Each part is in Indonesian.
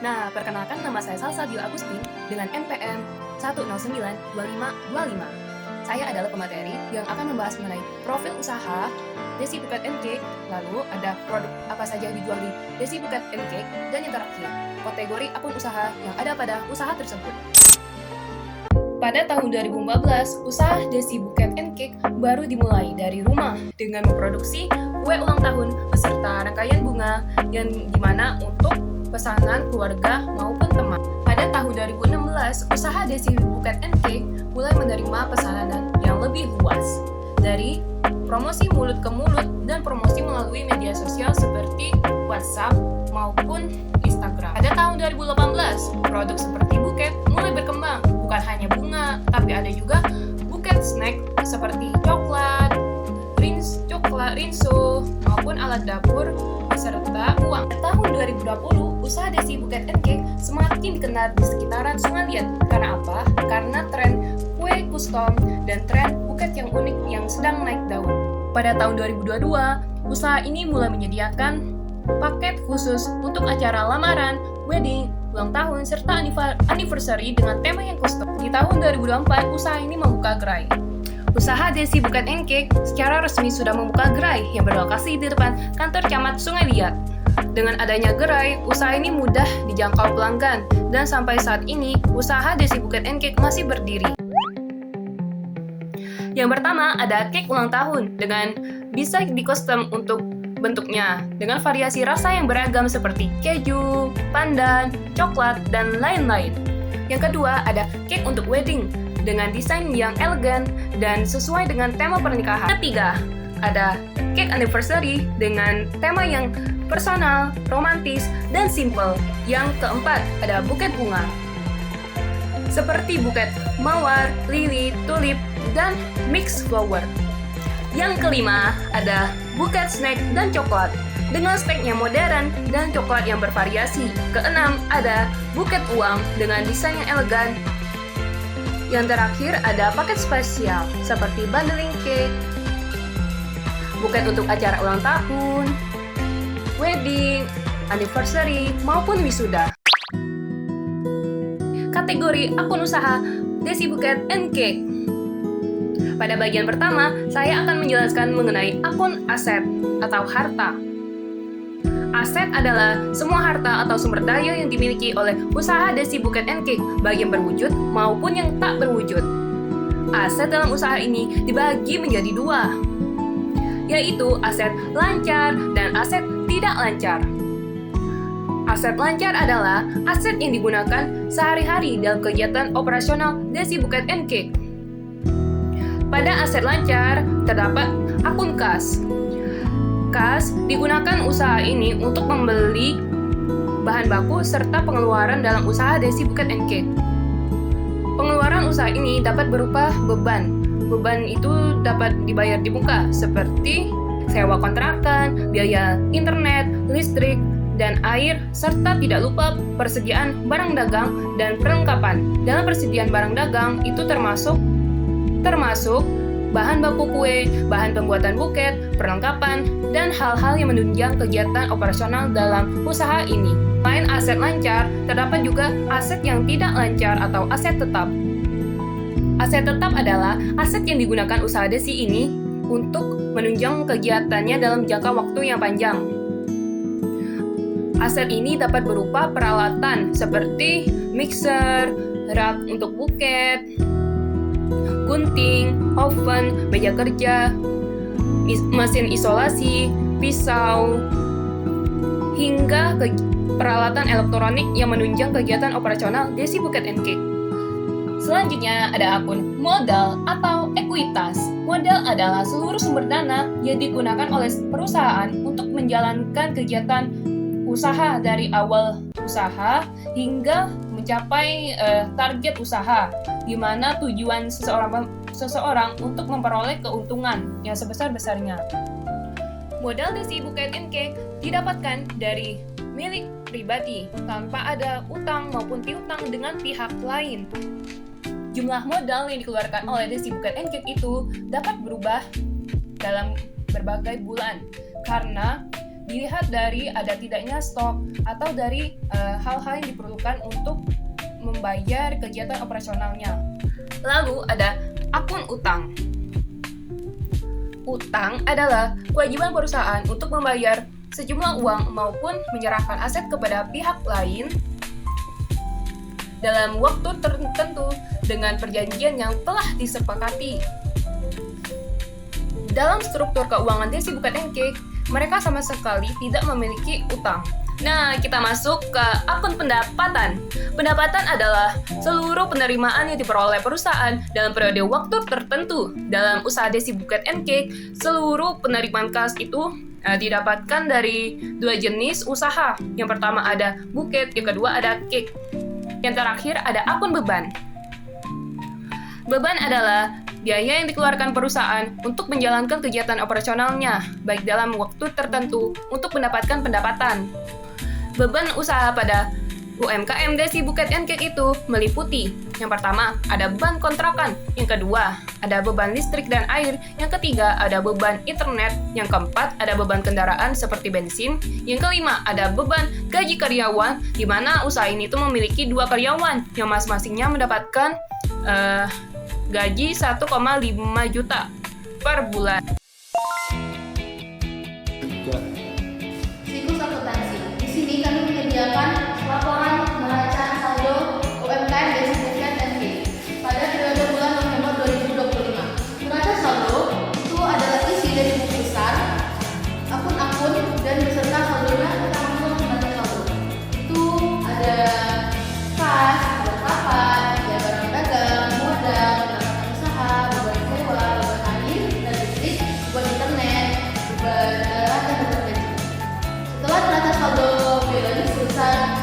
Nah, perkenalkan nama saya Salsabila Agustin dengan NPM 1092525. Saya adalah pemateri yang akan membahas mengenai profil usaha Desi Buket and Cake, lalu ada produk apa saja yang dijual di Desi Buket and Cake, dan yang terakhir, kategori akun usaha yang ada pada usaha tersebut. Pada tahun 2014, usaha Desi Buket and Cake baru dimulai dari rumah dengan memproduksi kue ulang tahun beserta rangkaian bunga yang dimana untuk pesanan keluarga maupun teman. Pada tahun 2016, usaha Desi Buket and Cake mulai menerima pesanan yang lebih luas dari promosi mulut ke mulut dan promosi melalui media sosial seperti WhatsApp maupun Instagram. Pada tahun 2018, produk seperti buket mulai berkembang. Bukan hanya bunga, tapi ada juga buket snack seperti coklat, rinso, maupun alat dapur beserta uang. Pada tahun 2020, usaha Desi Buket and Cake semakin dikenal di sekitaran Sungai Liat. Karena apa? Karena tren kue custom dan tren buket yang unik yang sedang naik daun. Pada tahun 2022, usaha ini mulai menyediakan paket khusus untuk acara lamaran, wedding, ulang tahun, serta anniversary dengan tema yang custom. Di tahun 2024, usaha ini membuka gerai. Usaha Desi Buket and Cake secara resmi sudah membuka gerai yang berlokasi di depan kantor camat Sungai Liat. Dengan adanya gerai, usaha ini mudah dijangkau pelanggan, dan sampai saat ini, usaha Desi Buket and Cake masih berdiri. Yang pertama, ada cake ulang tahun dengan bisa di-custom untuk bentuknya dengan variasi rasa yang beragam seperti keju, pandan, coklat, dan lain-lain. Yang kedua, ada cake untuk wedding dengan desain yang elegan dan sesuai dengan tema pernikahan. Ketiga, ada cake anniversary dengan tema yang personal, romantis, dan simple. Yang keempat, ada buket bunga seperti buket mawar, lili, tulip, dan mixed flower. Yang kelima, ada buket snack dan coklat dengan snacknya modern dan coklat yang bervariasi. Keenam, ada buket uang dengan desain yang elegan. Yang terakhir, ada paket spesial seperti bundling cake, buket untuk acara ulang tahun, wedding, anniversary, maupun wisuda. Kategori akun usaha Desi Buket and Cake. Pada bagian pertama, saya akan menjelaskan mengenai akun aset atau harta. Aset adalah semua harta atau sumber daya yang dimiliki oleh usaha Desi Buket and Cake, baik yang berwujud maupun yang tak berwujud. Aset dalam usaha ini dibagi menjadi dua, yaitu aset lancar dan aset tidak lancar. Aset lancar adalah aset yang digunakan sehari-hari dalam kegiatan operasional Desi Buket and Cake. Pada aset lancar, terdapat akun kas. Kas digunakan usaha ini untuk membeli bahan baku serta pengeluaran dalam usaha Desi Buket and Cake. Pengeluaran usaha ini dapat berupa beban. Beban itu dapat dibayar di muka, seperti sewa kontrakan, biaya internet, listrik, dan air, serta tidak lupa persediaan barang dagang dan perlengkapan. Dalam persediaan barang dagang itu termasuk bahan baku kue, bahan pembuatan buket, perlengkapan, dan hal-hal yang menunjang kegiatan operasional dalam usaha ini. Selain aset lancar, terdapat juga aset yang tidak lancar atau aset tetap. Aset tetap adalah aset yang digunakan usaha Desi ini untuk menunjang kegiatannya dalam jangka waktu yang panjang. Aset ini dapat berupa peralatan seperti mixer, rak untuk buket, gunting, oven, meja kerja, mesin isolasi, pisau, hingga peralatan elektronik yang menunjang kegiatan operasional Desi Buket and Cake. Selanjutnya ada akun modal atau ekuitas. Modal adalah seluruh sumber dana yang digunakan oleh perusahaan untuk menjalankan kegiatan usaha dari awal usaha hingga mencapai target usaha, di mana tujuan seseorang untuk memperoleh keuntungan yang sebesar-besarnya. Modal Desi Buket and Cake didapatkan dari milik pribadi tanpa ada utang maupun piutang dengan pihak lain. Jumlah modal yang dikeluarkan oleh Desi Buket and Cake itu dapat berubah dalam berbagai bulan karena dilihat dari ada tidaknya stok atau dari hal-hal yang diperlukan untuk membayar kegiatan operasionalnya. Lalu ada akun utang. Utang adalah kewajiban perusahaan untuk membayar sejumlah uang maupun menyerahkan aset kepada pihak lain dalam waktu tertentu dengan perjanjian yang telah disepakati. Dalam struktur keuangan Desi Buket and Cake, mereka sama sekali tidak memiliki utang. Nah, kita masuk ke akun pendapatan. Pendapatan adalah seluruh penerimaan yang diperoleh perusahaan dalam periode waktu tertentu. Dalam usaha Desi Buket and Cake, seluruh penerimaan kas itu didapatkan dari dua jenis usaha. Yang pertama ada buket, yang kedua ada cake. Yang terakhir ada akun beban. Beban adalah biaya yang dikeluarkan perusahaan untuk menjalankan kegiatan operasionalnya, baik dalam waktu tertentu untuk mendapatkan pendapatan. Beban usaha pada UMKM Desi Buket and Cake itu meliputi: yang pertama, ada beban kontrakan; yang kedua, ada beban listrik dan air; yang ketiga, ada beban internet; yang keempat, ada beban kendaraan seperti bensin; yang kelima, ada beban gaji karyawan, di mana usaha ini tuh memiliki 2 karyawan yang masing-masingnya mendapatkan gaji 1,5 juta per bulan. Siklus akuntansi. Di sini kami menyediakan laporan neraca saldo UMKM Desi Buket and Cake pada periode bulan November 2025. Neraca saldo itu adalah isi dari buku besar, akun-akun, dan beserta saldonya kita masuk neraca saldo. Itu ada kas, perlengkapan, biaya barang dagang, modal, pendapatan usaha, beban sewa, beban air dan listrik, beban internet, beban darah dan beban gaji. Setelah neraca saldo balance selesai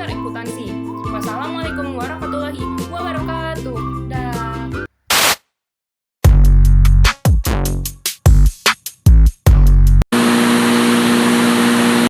seputar akuntansi. Wassalamualaikum warahmatullahi wabarakatuh.